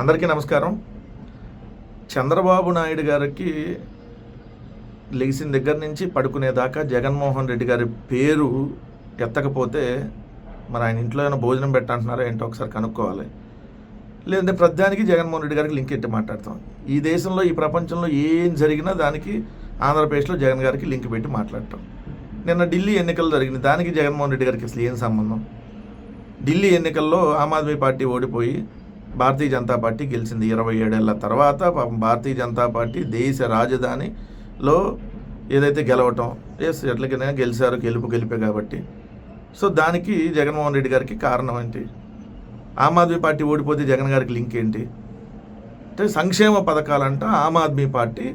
అందరికీ నమస్కారం. చంద్రబాబు నాయుడు గారికి లెగిసిన దగ్గర నుంచి పడుకునేదాకా జగన్మోహన్ రెడ్డి గారి పేరు ఎత్తకపోతే మరి ఆయన ఇంట్లో ఏమైనా భోజనం పెట్టంటున్నారో ఏంటో ఒకసారి కనుక్కోవాలి. లేదంటే ప్రతిదానికి జగన్మోహన్ రెడ్డి గారికి లింక్ ఎట్టి మాట్లాడతాం. ఈ దేశంలో, ఈ ప్రపంచంలో ఏం జరిగినా దానికి ఆంధ్రప్రదేశ్లో జగన్ గారికి లింక్ పెట్టి మాట్లాడటం. నిన్న ఢిల్లీ ఎన్నికలు జరిగింది, దానికి జగన్మోహన్ రెడ్డి గారికి అసలు ఏం సంబంధం? ఢిల్లీ ఎన్నికల్లో ఆమ్ ఆద్మీ పార్టీ ఓడిపోయి భారతీయ జనతా పార్టీ గెలిచింది. 27 ఏళ్ల తర్వాత భారతీయ జనతా పార్టీ దేశ రాజధానిలో ఏదైతే గెలవటం, ఎట్లకైనా గెలిచారు, గెలిపే కాబట్టి. సో దానికి జగన్మోహన్ రెడ్డి గారికి కారణం ఏంటి? ఆమ్ ఆద్మీ పార్టీ ఓడిపోతే జగన్ గారికి లింక్ ఏంటి అంటే, సంక్షేమ పథకాలంట ఆమ్ ఆద్మీ పార్టీ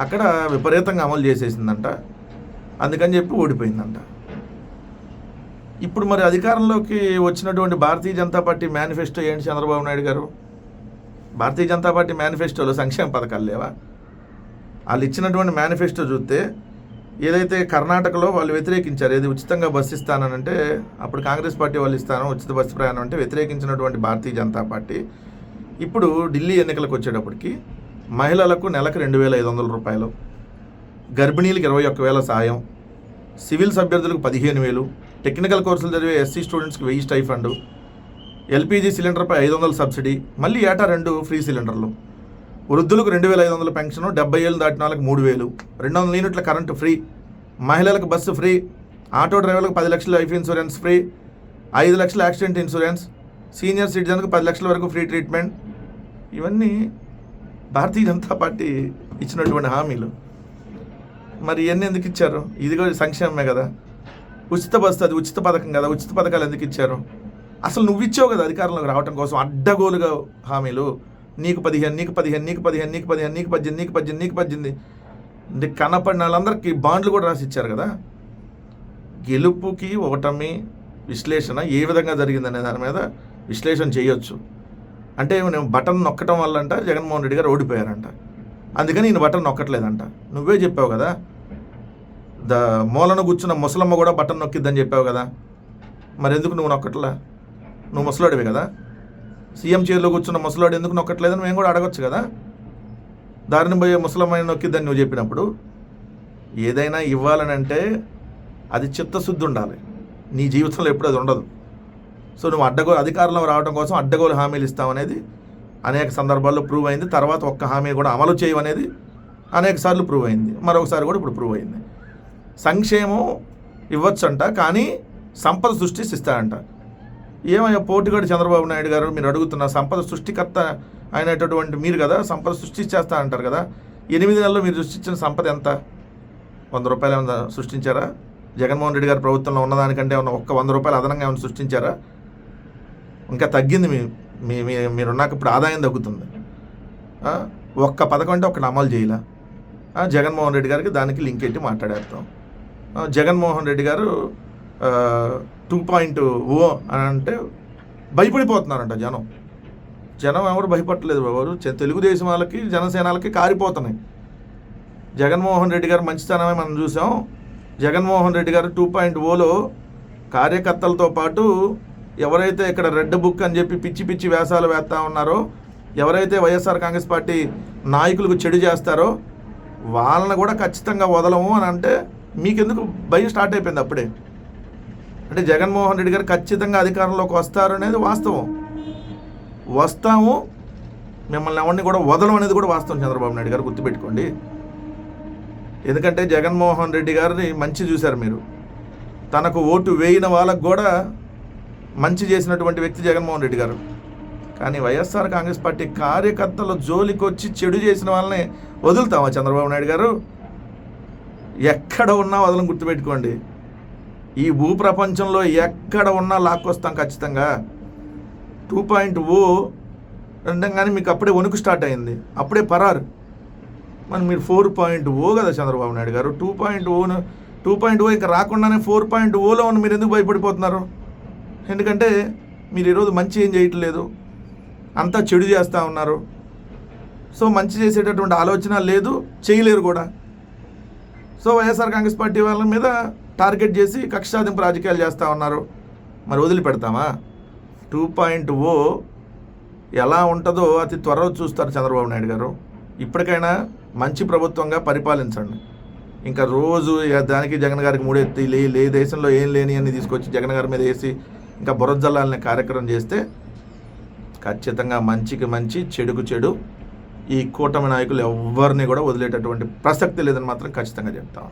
అక్కడ విపరీతంగా అమలు చేసేసిందంట, అందుకని చెప్పి ఓడిపోయిందంట. ఇప్పుడు మరి అధికారంలోకి వచ్చినటువంటి భారతీయ జనతా పార్టీ మేనిఫెస్టో ఏంటి? చంద్రబాబు నాయుడు గారు భారతీయ జనతా పార్టీ మేనిఫెస్టోలో సంక్షేమ పథకాలు లేవా? వాళ్ళు ఇచ్చినటువంటి మేనిఫెస్టో చూస్తే ఏదైతే కర్ణాటకలో వాళ్ళు వ్యతిరేకించారు, ఏది ఉచితంగా బస్సు ఇస్తానంటే, అప్పుడు కాంగ్రెస్ పార్టీ వాళ్ళు ఇస్తాను ఉచిత బస్సు ప్రయాణం అంటే వ్యతిరేకించినటువంటి భారతీయ జనతా పార్టీ ఇప్పుడు ఢిల్లీ ఎన్నికలకు వచ్చేటప్పటికి మహిళలకు నెలకు 2,500 రూపాయలు, గర్భిణీలకు 21,000 సాయం, సివిల్స్ అభ్యర్థులకు 15,000, టెక్నికల్ కోర్సులు చదివే ఎస్సీ స్టూడెంట్స్కి 1000 స్టైఫండు, ఎల్పీజీ సిలిండర్పై 500 సబ్సిడీ, మళ్ళీ ఏటా 2 ఫ్రీ సిలిండర్లు, వృద్ధులకు 2,500 పెన్షన్, 70 ఏళ్ళు దాటిన వాళ్ళకి 3,000, 200 యూనిట్ల కరెంటు ఫ్రీ, మహిళలకు బస్సు ఫ్రీ, ఆటో డ్రైవర్లకు 10 లక్షల లైఫ్ ఇన్సూరెన్స్ ఫ్రీ, 5 లక్షల యాక్సిడెంట్ ఇన్సూరెన్స్, సీనియర్ సిటిజన్కు 10 లక్షల వరకు ఫ్రీ ట్రీట్మెంట్. ఇవన్నీ భారతీయ జనతా పార్టీ ఇచ్చినటువంటి హామీలు. మరి ఇవన్నీ ఎందుకు ఇచ్చారు? ఇది కూడా సంక్షేమమే కదా. ఉచిత బస్సు అది ఉచిత పథకం కదా, ఉచిత పథకాలు ఎందుకు ఇచ్చారు? అసలు నువ్వు ఇచ్చావు కదా అధికారంలోకి రావడం కోసం అడ్డగోలుగా హామీలు. నీకు 15, నీకు 15, నీకు 15, నీకు 15, నీకు 18, నీకు 18, నీకు 18 అంటే కనపడిన వాళ్ళందరికీ బాండ్లు కూడా రాసి ఇచ్చారు కదా. గెలుపుకి ఓటమి విశ్లేషణ ఏ విధంగా జరిగిందనే దాని మీద విశ్లేషణ చేయొచ్చు. అంటే నేను బటన్ నొక్కటం వల్లంట జగన్మోహన్ రెడ్డి గారు ఓడిపోయారంట, అందుకని నేను బటన్ నొక్కట్లేదంట. నువ్వే చెప్పావు కదా, మూలను కూర్చున్న ముసలమ్మ కూడా బటన్ నొక్కిద్దని చెప్పావు కదా, మరి ఎందుకు నువ్వు నొక్కట్లా? నువ్వు ముసలాడివి కదా, సీఎం చైర్లో కూర్చున్న ముసలాడు ఎందుకు నొక్కట్లేదని మేము కూడా అడగొచ్చు కదా. దారిని పోయే ముసలమ్మ నొక్కిద్దని నువ్వు చెప్పినప్పుడు ఏదైనా ఇవ్వాలని అంటే అది చిత్తశుద్ధి ఉండాలి. నీ జీవితంలో ఎప్పుడు అది ఉండదు. సో నువ్వు అధికారంలో రావడం కోసం అడ్డగోలు హామీలు ఇస్తావనేది అనేక సందర్భాల్లో ప్రూవ్ అయింది. తర్వాత ఒక్క హామీ కూడా అమలు చేయమనేది అనేక సార్లు ప్రూవ్ అయింది, మరొకసారి కూడా ఇప్పుడు ప్రూవ్ అయింది. సంక్షేమం ఇవ్వచ్చంట, కానీ సంపద సృష్టిస్తాడంట. ఏమయ్యా పోటీగాడు చంద్రబాబు నాయుడు గారు, మీరు అడుగుతున్న సంపద సృష్టికర్త అయినటువంటి మీరు కదా, సంపద సృష్టించేస్తా అంటారు కదా. 8 నెలల్లో మీరు సృష్టించిన సంపద ఎంత? 100 రూపాయలు ఏమైనా సృష్టించారా? జగన్మోహన్ రెడ్డి గారి ప్రభుత్వంలో ఉన్నదానికంటే ఏమన్నా ఒక్క 100 రూపాయలు అదనంగా ఏమైనా సృష్టించారా? ఇంకా తగ్గింది. మీరున్నాక ఇప్పుడు ఆదాయం తగ్గుతుంది. ఒక్క పథకం అంటే ఒకటి అమలు చేయాల జగన్మోహన్ రెడ్డి గారికి, దానికి లింక్ ఎట్టి మాట్లాడేస్తాం. జగన్మోహన్ రెడ్డి గారు 2.0 అని అంటే భయపడిపోతున్నారంట జనం ఎవరు భయపడలేదు బాబు. తెలుగుదేశం వాళ్ళకి జనసేనలకి కారిపోతున్నాయి. జగన్మోహన్ రెడ్డి గారు మంచితనమే మనం చూసాం. జగన్మోహన్ రెడ్డి గారు 2.0లో కార్యకర్తలతో పాటు ఎవరైతే ఇక్కడ రెడ్ బుక్ అని చెప్పి పిచ్చి పిచ్చి వేషాలు వేస్తూ ఉన్నారో, ఎవరైతే వైఎస్ఆర్ కాంగ్రెస్ పార్టీ నాయకులకు చెడు చేస్తారో వాళ్ళని కూడా ఖచ్చితంగా వదలము అని అంటే మీకెందుకు భయం స్టార్ట్ అయిపోయింది అప్పుడే? అంటే జగన్మోహన్ రెడ్డి గారు ఖచ్చితంగా అధికారంలోకి వస్తారు అనేది వాస్తవం. వస్తాము, మిమ్మల్ని ఎవరిని కూడా వదలం అనేది కూడా వాస్తవం. చంద్రబాబు నాయుడు గారు గుర్తుపెట్టుకోండి. ఎందుకంటే జగన్మోహన్ రెడ్డి గారిని మంచి చూశారు మీరు. తనకు ఓటు వేయిన వాళ్ళకు కూడా మంచి చేసినటువంటి వ్యక్తి జగన్మోహన్ రెడ్డి గారు. కానీ వైఎస్ఆర్ కాంగ్రెస్ పార్టీ కార్యకర్తలు జోలికి వచ్చి చెడు చేసిన వాళ్ళని వదులుతామా చంద్రబాబు నాయుడు గారు? ఎక్కడ ఉన్నా వదలం, గుర్తుపెట్టుకోండి. ఈ భూప్రపంచంలో ఎక్కడ ఉన్నా లాక్కొస్తాం ఖచ్చితంగా. 2.0 అనగానే మీకు అప్పుడే వణుకు స్టార్ట్ అయింది, అప్పుడే పరారు. మరి మీరు 4.0 కదా చంద్రబాబు నాయుడు గారు. 2.0 ఇక రాకుండానే 4.0లో ఉన్న మీరు ఎందుకు భయపడిపోతున్నారు? ఎందుకంటే మీరు ఈరోజు మంచి ఏం చేయట్లేదు, అంతా చెడు చేస్తూ ఉన్నారు. సో మంచి చేసేటటువంటి ఆలోచన లేదు, చేయలేరు కూడా. సో వైఎస్ఆర్ కాంగ్రెస్ పార్టీ వాళ్ళ మీద టార్గెట్ చేసి కక్ష సాధింపు రాజకీయాలు చేస్తూ ఉన్నారు. మరి వదిలిపెడతామా? 2.0 ఎలా ఉంటుందో అతి త్వరలో చూస్తారు చంద్రబాబు నాయుడు గారు. ఇప్పటికైనా మంచి ప్రభుత్వంగా పరిపాలించండి. ఇంకా రోజు దానికి జగన్ గారికి మూడెత్తి లే దేశంలో ఏం లేని అని తీసుకొచ్చి జగన్ గారి మీద వేసి ఇంకా బురద జల్లాలనే కార్యక్రమం చేస్తే ఖచ్చితంగా మంచికి మంచి, చెడుకు చెడు, ఈ కూటమి నాయకులు ఎవరిని కూడా వదిలేటటువంటి ప్రసక్తి లేదని మాత్రం ఖచ్చితంగా చెప్తాను.